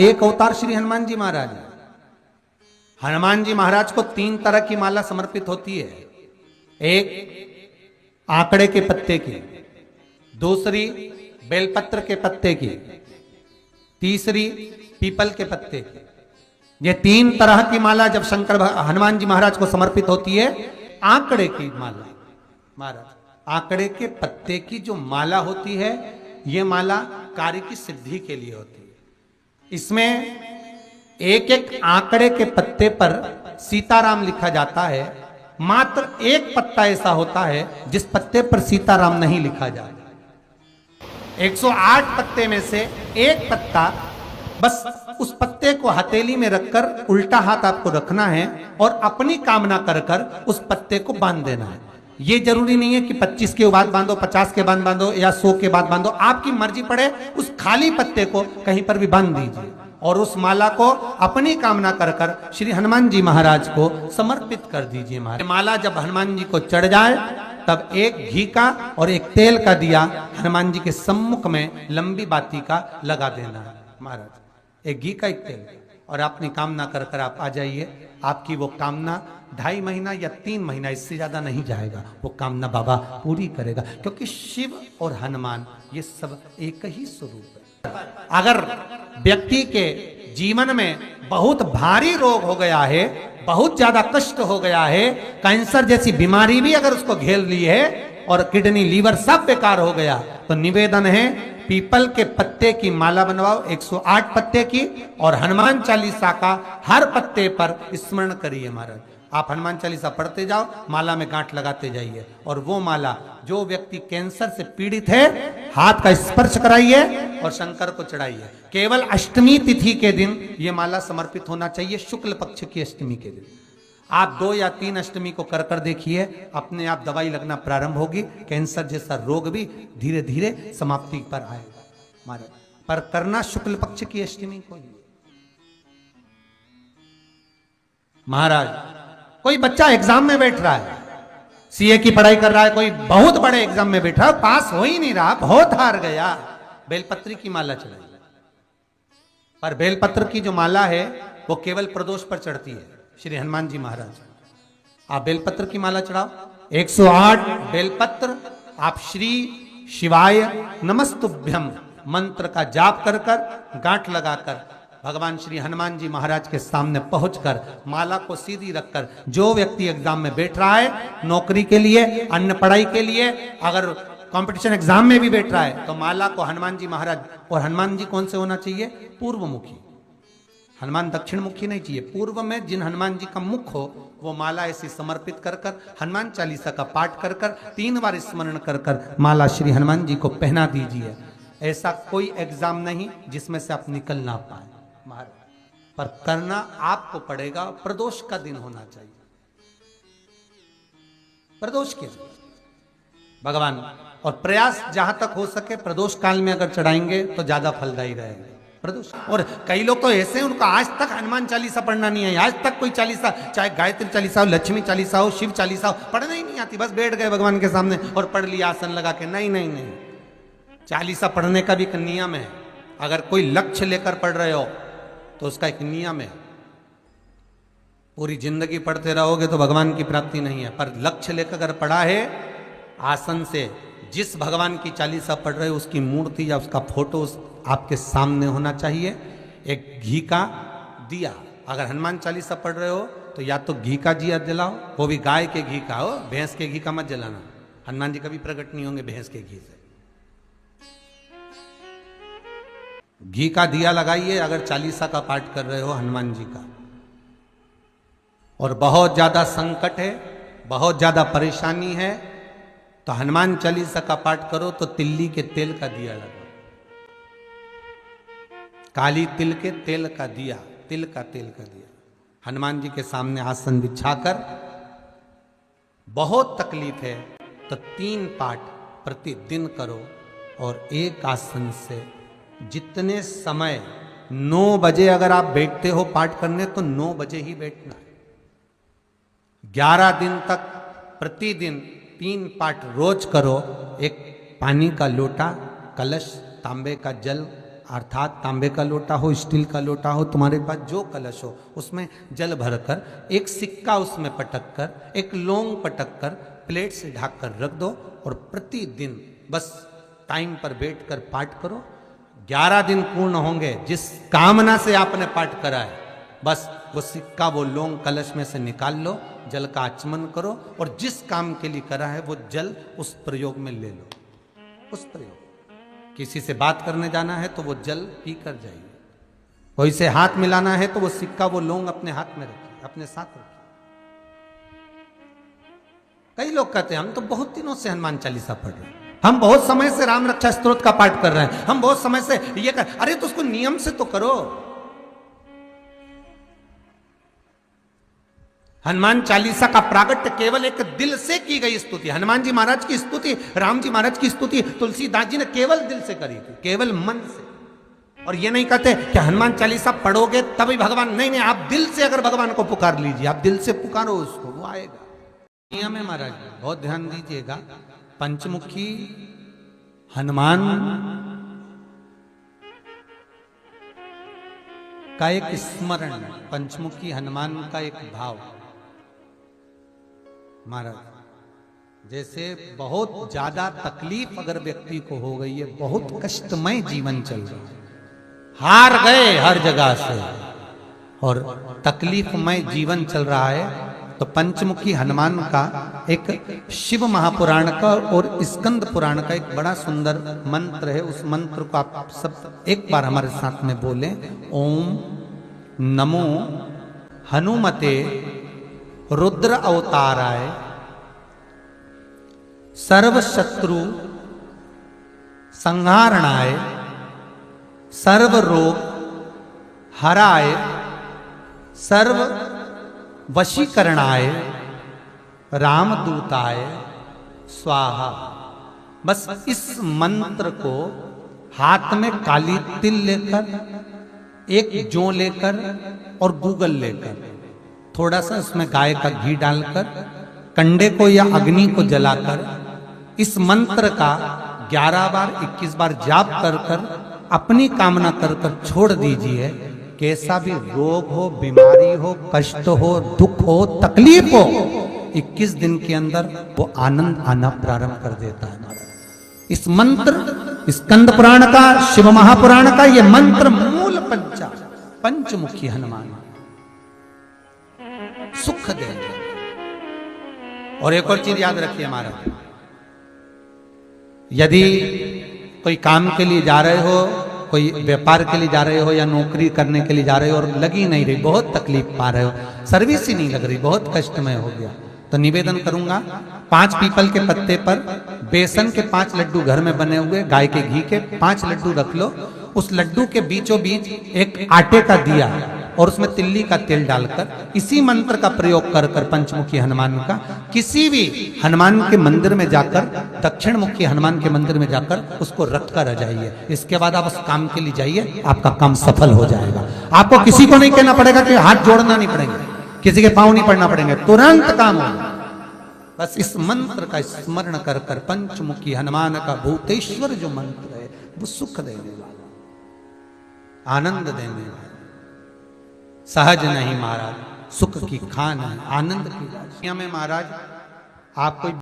एक अवतार श्री हनुमान जी महाराज है। हनुमान जी महाराज को 3 तरह की माला समर्पित होती है। एक आंकड़े के पत्ते की, दूसरी बेलपत्र के पत्ते की, तीसरी पीपल के पत्ते की। ये 3 तरह की माला जब हनुमान जी महाराज को समर्पित होती है। आंकड़े की माला महाराज, आंकड़े के पत्ते की जो माला होती है, ये माला कार्य की सिद्धि के लिए होती है। इसमें एक एक आंकड़े के पत्ते पर सीताराम लिखा जाता है। मात्र एक पत्ता ऐसा होता है जिस पत्ते पर सीताराम नहीं लिखा जाता। 108 पत्ते में से एक पत्ता, बस उस पत्ते को हथेली में रखकर उल्टा हाथ आपको रखना है और अपनी कामना कर कर उस पत्ते को बांध देना है। ये जरूरी नहीं है कि 25 के बाद बांधो, 50 के बाद बांधो या 100 के बाद बांधो, आपकी मर्जी पड़े। उस खाली पत्ते को कहीं पर भी बांध दीजिए और उस माला को अपनी कामना कर कर श्री हनुमान जी महाराज को समर्पित कर दीजिए। माला जब हनुमान जी को चढ़ जाए तब एक घी का और एक तेल का दिया हनुमान जी के सम्मुख में लंबी बाती का लगा देना है महाराज। एक घी का, एक तेल, और अपनी कामना कर कर आप आ जाइए। आपकी वो कामना 2.5 महीना या 3 महीना, इससे ज्यादा नहीं जाएगा, वो कामना बाबा पूरी करेगा। क्योंकि शिव और हनुमान ये सब एक ही स्वरूप है। अगर व्यक्ति के जीवन में बहुत भारी रोग हो गया है, बहुत ज्यादा कष्ट हो गया है, कैंसर जैसी बीमारी भी अगर उसको घेर ली है और किडनी लीवर सब बेकार हो गया, तो निवेदन है पीपल के पत्ते की माला बनवाओ, 108 पत्ते की, और हनुमान चालीसा का हर पत्ते पर स्मरण करिए महाराज। आप हनुमान चालीसा पढ़ते जाओ, माला में गांठ लगाते जाइए, और वो माला जो व्यक्ति कैंसर से पीड़ित है, हाथ का स्पर्श कराइए और शंकर को चढ़ाइए। केवल अष्टमी तिथि के दिन ये माला समर्पित होना चाहिए, शुक्ल पक्ष की अष्टमी के दिन। आप 2 या 3 अष्टमी को कर कर देखिए, अपने आप दवाई लगना प्रारंभ होगी। कैंसर जैसा रोग भी धीरे धीरे समाप्ति पर आएगा महाराज। पर करना शुक्ल पक्ष की अष्टमी को ही महाराज। कोई बच्चा एग्जाम में बैठ रहा है, सीए की पढ़ाई कर रहा है, कोई बहुत बड़े एग्जाम में बैठा है, पास हो ही नहीं रहा, बहुत हार गया, बेलपत्री की माला चढ़ाई। पर बेलपत्र की जो माला है वो केवल प्रदोष पर चढ़ती है श्री हनुमान जी महाराज। आप बेलपत्र की माला चढ़ाओ, 108 बेलपत्र आप श्री शिवाय नमस्तुभ्यम मंत्र का जाप कर कर गांठ लगाकर भगवान श्री हनुमान जी महाराज के सामने पहुंचकर माला को सीधी रखकर, जो व्यक्ति एग्जाम में बैठ रहा है, नौकरी के लिए, अन्य पढ़ाई के लिए, अगर कंपटीशन एग्जाम में भी बैठ रहा है, तो माला को हनुमान जी महाराज, और हनुमान जी कौन से होना चाहिए? पूर्वमुखी। हनुमान दक्षिण मुखी नहीं चाहिए। पूर्व में जिन हनुमान जी का मुख हो वो माला ऐसी समर्पित कर कर हनुमान चालीसा का पाठ कर कर 3 बार स्मरण कर कर माला श्री हनुमान जी को पहना दीजिए। ऐसा कोई एग्जाम नहीं जिसमें से आप निकल ना पाए महाराज, पर करना आपको पड़ेगा। प्रदोष का दिन होना चाहिए, प्रदोष के दिन भगवान, और प्रयास जहां तक हो सके प्रदोष काल में अगर चढ़ाएंगे तो ज्यादा फलदायी रहेगा प्रदोष। और कई लोग तो ऐसे हैं उनको आज तक हनुमान चालीसा पढ़ना नहीं है, आज तक कोई चालीसा, चाहे गायत्री चालीसा हो, लक्ष्मी चालीसा हो, शिव चालीसा हो, पढ़ना ही नहीं आती, बस बैठ गए भगवान के सामने और पढ़ लिया आसन लगा के। नहीं नहीं नहीं, चालीसा पढ़ने का भी एक नियम है। अगर कोई लक्ष्य लेकर पढ़ रहे हो तो उसका एक नियम है। पूरी जिंदगी पढ़ते रहोगे तो भगवान की प्राप्ति नहीं है, पर लक्ष्य लेकर अगर पढ़ा है, आसन से जिस भगवान की चालीसा पढ़ रहे हो उसकी मूर्ति या उसका फोटो आपके सामने होना चाहिए। एक घी का दिया, अगर हनुमान चालीसा पढ़ रहे हो तो या तो घी का दिया जलाओ, वो भी गाय के घी का हो, भैंस के घी का मत जलाना। हनुमान जी कभी प्रकट नहीं होंगे भैंस के घी से। घी का दिया लगाइए अगर चालीसा का पाठ कर रहे हो हनुमान जी का। और बहुत ज्यादा संकट है, बहुत ज्यादा परेशानी है, तो हनुमान चालीसा का पाठ करो तो तिल्ली के तेल का दिया लगाओ, काली तिल के तेल का दिया, तिल का तेल का दिया हनुमान जी के सामने आसन बिछाकर। बहुत तकलीफ है तो 3 पाठ प्रतिदिन करो, और एक आसन से जितने समय 9 बजे अगर आप बैठते हो पाठ करने तो 9 बजे ही बैठना है। 11 दिन तक प्रतिदिन 3 पाठ रोज करो। एक पानी का लोटा, कलश, तांबे का जल अर्थात तांबे का लोटा हो, स्टील का लोटा हो, तुम्हारे पास जो कलश हो, उसमें जल भरकर एक सिक्का उसमें पटक कर, एक लौंग पटक कर प्लेट से ढक कर रख दो और प्रतिदिन बस टाइम पर बैठकर पाठ करो। 11 दिन पूर्ण होंगे, जिस कामना से आपने पाठ करा है, बस वो सिक्का, वो लौंग कलश में से निकाल लो, जल का आचमन करो और जिस काम के लिए करा है वो जल उस प्रयोग में ले लो। उस प्रयोग, किसी से बात करने जाना है तो वो जल पी कर जाइए, कोई से हाथ मिलाना है तो वो सिक्का, वो लौंग अपने हाथ में रखिए, अपने साथ रखिए। कई लोग कहते हैं हम तो बहुत दिनों से हनुमान चालीसा पढ़ रहे हैं, हम बहुत समय से राम रक्षा स्तोत्र का पाठ कर रहे हैं, हम बहुत समय से ये कर, अरे तो उसको नियम से तो करो। हनुमान चालीसा का प्रागट्य केवल एक दिल से की गई स्तुति, हनुमान जी महाराज की स्तुति, राम जी महाराज की स्तुति तुलसीदास जी ने केवल दिल से करी थी, केवल मन से। और ये नहीं कहते कि हनुमान चालीसा पढ़ोगे तभी भगवान, नहीं नहीं, आप दिल से अगर भगवान को पुकार लीजिए, आप दिल से पुकारो उसको, वो आएगा। नियम है महाराज, बहुत ध्यान दीजिएगा। पंचमुखी हनुमान का एक स्मरण, पंचमुखी हनुमान का एक भाव। महाराज जैसे बहुत ज्यादा तकलीफ अगर व्यक्ति को हो गई है, बहुत कष्टमय जीवन चल रहा है, हार गए हर जगह से और तकलीफमय जीवन चल रहा है, तो पंचमुखी हनुमान का एक शिव महापुराण का और स्कंद पुराण का एक बड़ा सुंदर मंत्र है। उस मंत्र को आप सब एक बार हमारे साथ में बोलें। ओम नमो हनुमते रुद्र अवताराय सर्व शत्रु संहारणाय सर्व रोग हराय सर्व वशीकरणाय रामदूताय स्वाहा। बस इस मंत्र को हाथ में काली तिल लेकर, एक जौ लेकर और गूगल लेकर, थोड़ा सा इसमें गाय का घी डालकर, कंडे को या अग्नि को जलाकर इस मंत्र का 11 बार 21 बार जाप कर कर अपनी कामना कर कर छोड़ दीजिए। कैसा भी रोग हो, बीमारी हो, कष्ट हो, दुख हो, तकलीफ हो, 21 दिन के अंदर वो आनंद आना प्रारंभ कर देता है। इस मंत्र, स्कंद पुराण का, शिव महापुराण का ये मंत्र मूल पंचमुखी हनुमान सुख देंगे। और एक और चीज याद रखिए हमारा, यदि कोई काम के लिए जा रहे हो, कोई व्यापार के लिए जा रहे हो या नौकरी करने के लिए जा रहे हो और लगी नहीं रही, बहुत तकलीफ पा रहे हो, सर्विस ही नहीं लग रही, बहुत कष्टमय हो गया, तो निवेदन करूंगा 5 पीपल के पत्ते पर बेसन के 5 लड्डू घर में बने हुए, गाय के घी के 5 लड्डू रख लो, उस लड्डू के बीचों बीच एक आटे का दिया और उसमें तिल्ली का तेल डालकर इसी मंत्र का प्रयोग कर कर पंचमुखी हनुमान का किसी भी हनुमान के मंदिर में जाकर, दक्षिण मुखी हनुमान के मंदिर में जाकर उसको रख कर आ जाइए। इसके बाद आप उस काम के लिए जाइए, आपका काम सफल हो जाएगा। आपको किसी को नहीं कहना पड़ेगा कि हाथ जोड़ना नहीं पड़ेंगे, किसी के पांव नहीं पड़ना पड़ेंगे, तुरंत काम होगा। बस इस मंत्र का स्मरण कर कर पंचमुखी हनुमान का भूतेश्वर जो मंत्र है वो सुख देने वाला, आनंद देने वाला, सहज नहीं महाराज, सुख की खान है, आनंद की राशि में महाराज। आप कोई